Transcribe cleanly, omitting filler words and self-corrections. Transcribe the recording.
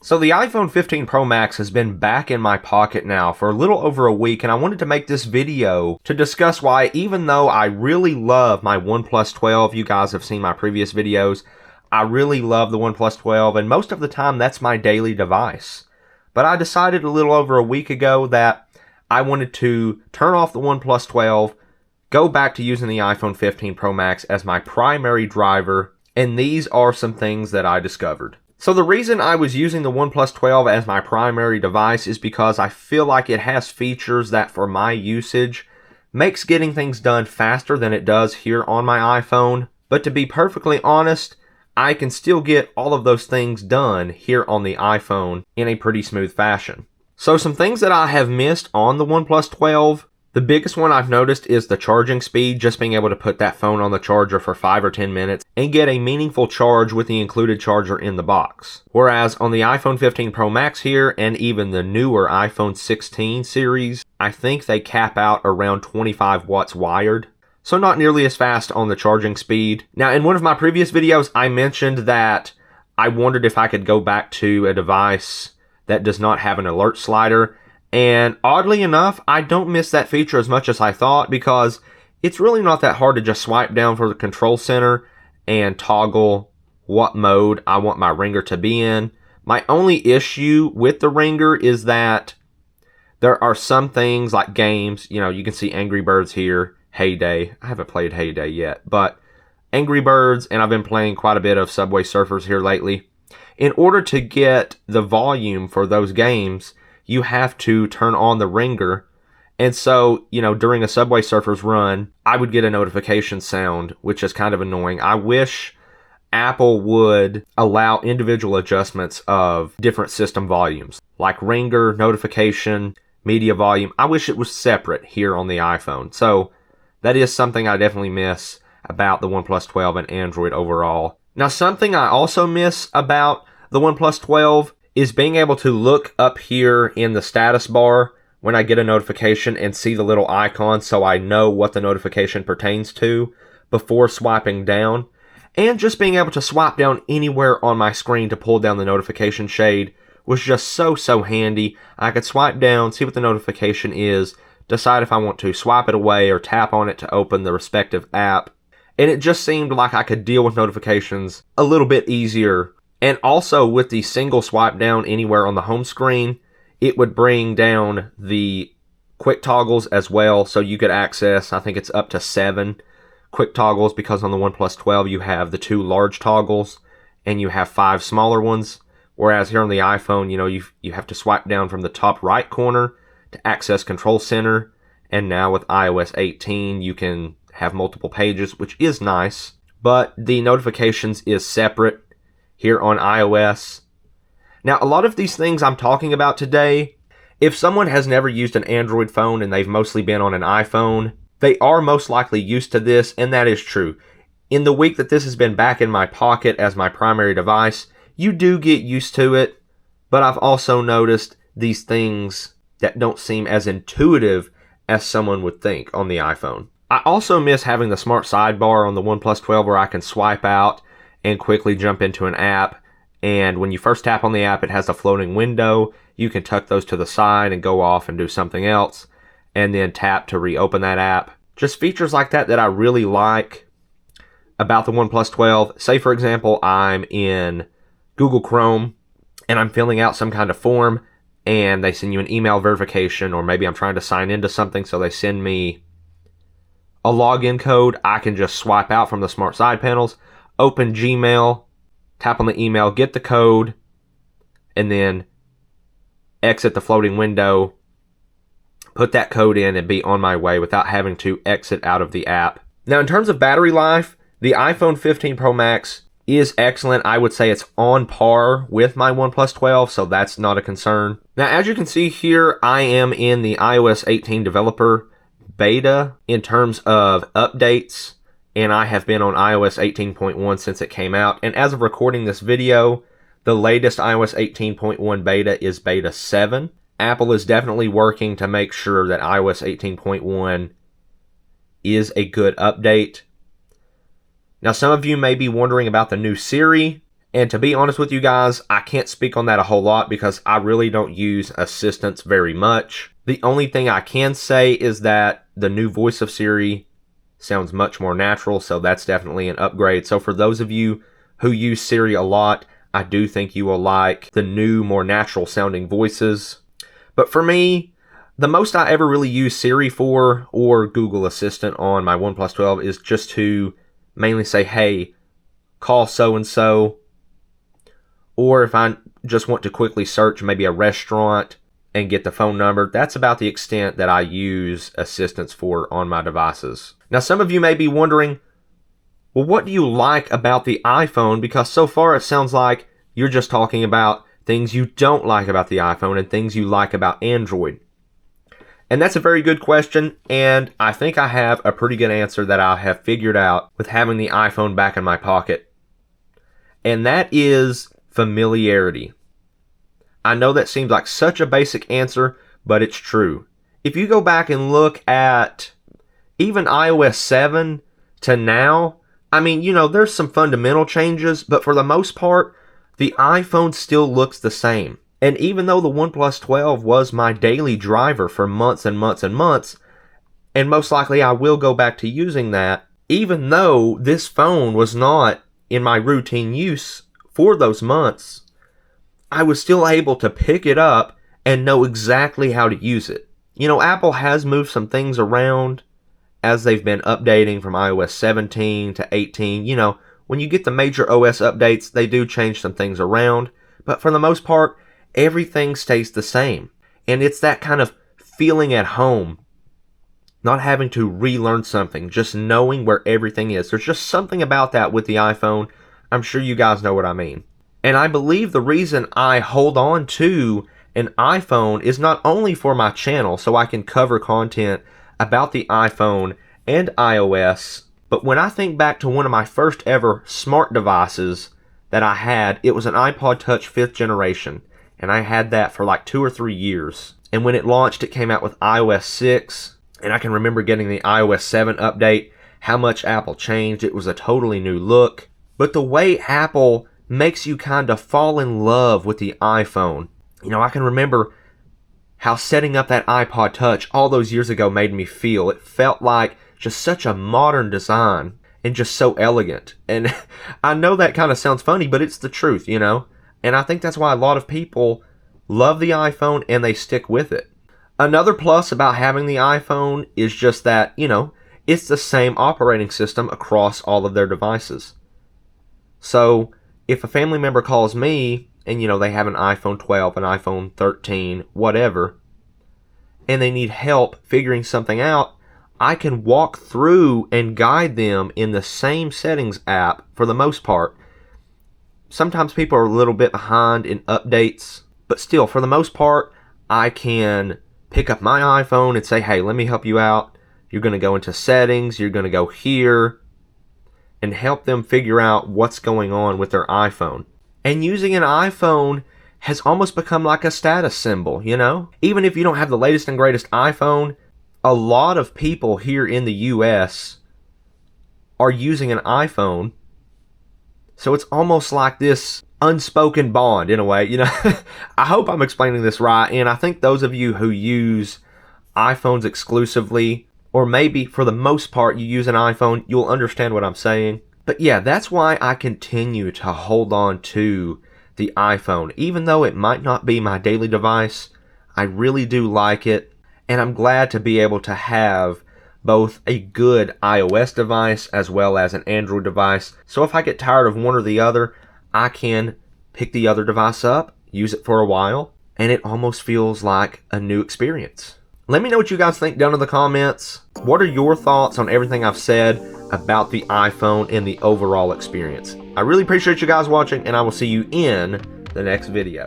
So the iPhone 15 Pro Max has been back in my pocket now for a little over a week, and I wanted to make this video to discuss why, even though I really love my OnePlus 12, you guys have seen my previous videos, I really love the OnePlus 12, and most of the time that's my daily device. But I decided a little over a week ago that I wanted to turn off the OnePlus 12, go back to using the iPhone 15 Pro Max as my primary driver, and these are some things that I discovered. So the reason I was using the OnePlus 12 as my primary device is because I feel like it has features that for my usage makes getting things done faster than it does here on my iPhone. But to be perfectly honest, I can still get all of those things done here on the iPhone in a pretty smooth fashion. So some things that I have missed on the OnePlus 12. The biggest one I've noticed is the charging speed, just being able to put that phone on the charger for 5 or 10 minutes and get a meaningful charge with the included charger in the box. Whereas on the iPhone 15 Pro Max here and even the newer iPhone 16 series, I think they cap out around 25 watts wired. So not nearly as fast on the charging speed. Now in one of my previous videos, I mentioned that I wondered if I could go back to a device that does not have an alert slider. And oddly enough, I don't miss that feature as much as I thought because it's really not that hard to just swipe down for the control center and toggle what mode I want my ringer to be in. My only issue with the ringer is that there are some things like games, you can see Angry Birds here, Heyday. I haven't played Heyday yet, but Angry Birds, and I've been playing quite a bit of Subway Surfers here lately. In order to get the volume for those games, you have to turn on the ringer. And so, during a Subway Surfers run, I would get a notification sound, which is kind of annoying. I wish Apple would allow individual adjustments of different system volumes, like ringer, notification, media volume. I wish it was separate here on the iPhone. So that is something I definitely miss about the OnePlus 12 and Android overall. Now, something I also miss about the OnePlus 12 is being able to look up here in the status bar when I get a notification and see the little icon so I know what the notification pertains to before swiping down. And just being able to swipe down anywhere on my screen to pull down the notification shade was just so handy. I could swipe down, see what the notification is, decide if I want to swipe it away or tap on it to open the respective app. And it just seemed like I could deal with notifications a little bit easier. And also with the single swipe down anywhere on the home screen, it would bring down the quick toggles as well. So you could access, I think it's up to 7 quick toggles because on the OnePlus 12 you have the 2 large toggles and you have 5 smaller ones. Whereas here on the iPhone, you have to swipe down from the top right corner to access Control Center. And now with iOS 18, you can have multiple pages, which is nice. But the notifications is separate here on iOS. Now, a lot of these things I'm talking about today, if someone has never used an Android phone and they've mostly been on an iPhone, they are most likely used to this, and that is true. In the week that this has been back in my pocket as my primary device, you do get used to it, but I've also noticed these things that don't seem as intuitive as someone would think on the iPhone. I also miss having the smart sidebar on the OnePlus 12 where I can swipe out and quickly jump into an app. And when you first tap on the app, it has a floating window. You can tuck those to the side and go off and do something else, and then tap to reopen that app. Just features like that I really like about the OnePlus 12. Say, for example, I'm in Google Chrome and I'm filling out some kind of form and they send you an email verification, or maybe I'm trying to sign into something, so they send me a login code. I can just swipe out from the smart side panels, open Gmail, tap on the email, get the code, and then exit the floating window, put that code in, and be on my way without having to exit out of the app. Now, in terms of battery life, the iPhone 15 Pro Max is excellent. I would say it's on par with my OnePlus 12, so that's not a concern. Now, as you can see here, I am in the iOS 18 developer beta in terms of updates, and I have been on iOS 18.1 since it came out. And as of recording this video, the latest iOS 18.1 beta is beta 7. Apple is definitely working to make sure that iOS 18.1 is a good update. Now, some of you may be wondering about the new Siri. And to be honest with you guys, I can't speak on that a whole lot because I really don't use assistants very much. The only thing I can say is that the new voice of Siri sounds much more natural, so that's definitely an upgrade. So for those of you who use Siri a lot, I do think you will like the new, more natural sounding voices. But for me, the most I ever really use Siri for, or Google Assistant on my OnePlus 12, is just to mainly say, hey, call so-and-so. Or if I just want to quickly search maybe a restaurant and get the phone number, that's about the extent that I use assistants for on my devices. Now, some of you may be wondering, well, what do you like about the iPhone? Because so far it sounds like you're just talking about things you don't like about the iPhone and things you like about Android. And that's a very good question, and I think I have a pretty good answer that I have figured out with having the iPhone back in my pocket. And that is familiarity. I know that seems like such a basic answer, but it's true. If you go back and look at even iOS 7 to now, I mean, you know, there's some fundamental changes, but for the most part, the iPhone still looks the same. And even though the OnePlus 12 was my daily driver for months and months and months, and most likely I will go back to using that, even though this phone was not in my routine use for those months, I was still able to pick it up and know exactly how to use it. You know, Apple has moved some things around as they've been updating from iOS 17 to 18. You know, when you get the major OS updates, they do change some things around. But for the most part, everything stays the same. And it's that kind of feeling at home. Not having to relearn something, just knowing where everything is. There's just something about that with the iPhone. I'm sure you guys know what I mean. And I believe the reason I hold on to an iPhone is not only for my channel, so I can cover content about the iPhone and iOS, but when I think back to one of my first ever smart devices that I had, it was an iPod Touch 5th generation, and I had that for like 2 or 3 years. And when it launched, it came out with iOS 6, and I can remember getting the iOS 7 update, how much Apple changed. It was a totally new look. But the way Apple makes you kind of fall in love with the iPhone, you know, I can remember how setting up that iPod Touch all those years ago made me feel. It felt like just such a modern design and just so elegant. And I know that kind of sounds funny, but it's the truth, you know. And I think that's why a lot of people love the iPhone and they stick with it. Another plus about having the iPhone is just that, you know, it's the same operating system across all of their devices. So if a family member calls me and, you know, they have an iPhone 12, an iPhone 13, whatever, and they need help figuring something out, I can walk through and guide them in the same settings app for the most part. Sometimes people are a little bit behind in updates, but still, for the most part, I can pick up my iPhone and say, hey, let me help you out. You're going to go into settings, you're going to go here, and help them figure out what's going on with their iPhone. And using an iPhone has almost become like a status symbol, you know? Even if you don't have the latest and greatest iPhone, a lot of people here in the US are using an iPhone. So it's almost like this unspoken bond in a way, you know? I hope I'm explaining this right, and I think those of you who use iPhones exclusively, or maybe for the most part you use an iPhone, you'll understand what I'm saying. But yeah, that's why I continue to hold on to the iPhone. Even though it might not be my daily device, I really do like it, and I'm glad to be able to have both a good iOS device as well as an Android device. So if I get tired of one or the other, I can pick the other device up, use it for a while, and it almost feels like a new experience. Let me know what you guys think down in the comments. What are your thoughts on everything I've said about the iPhone and the overall experience? I really appreciate you guys watching, and I will see you in the next video.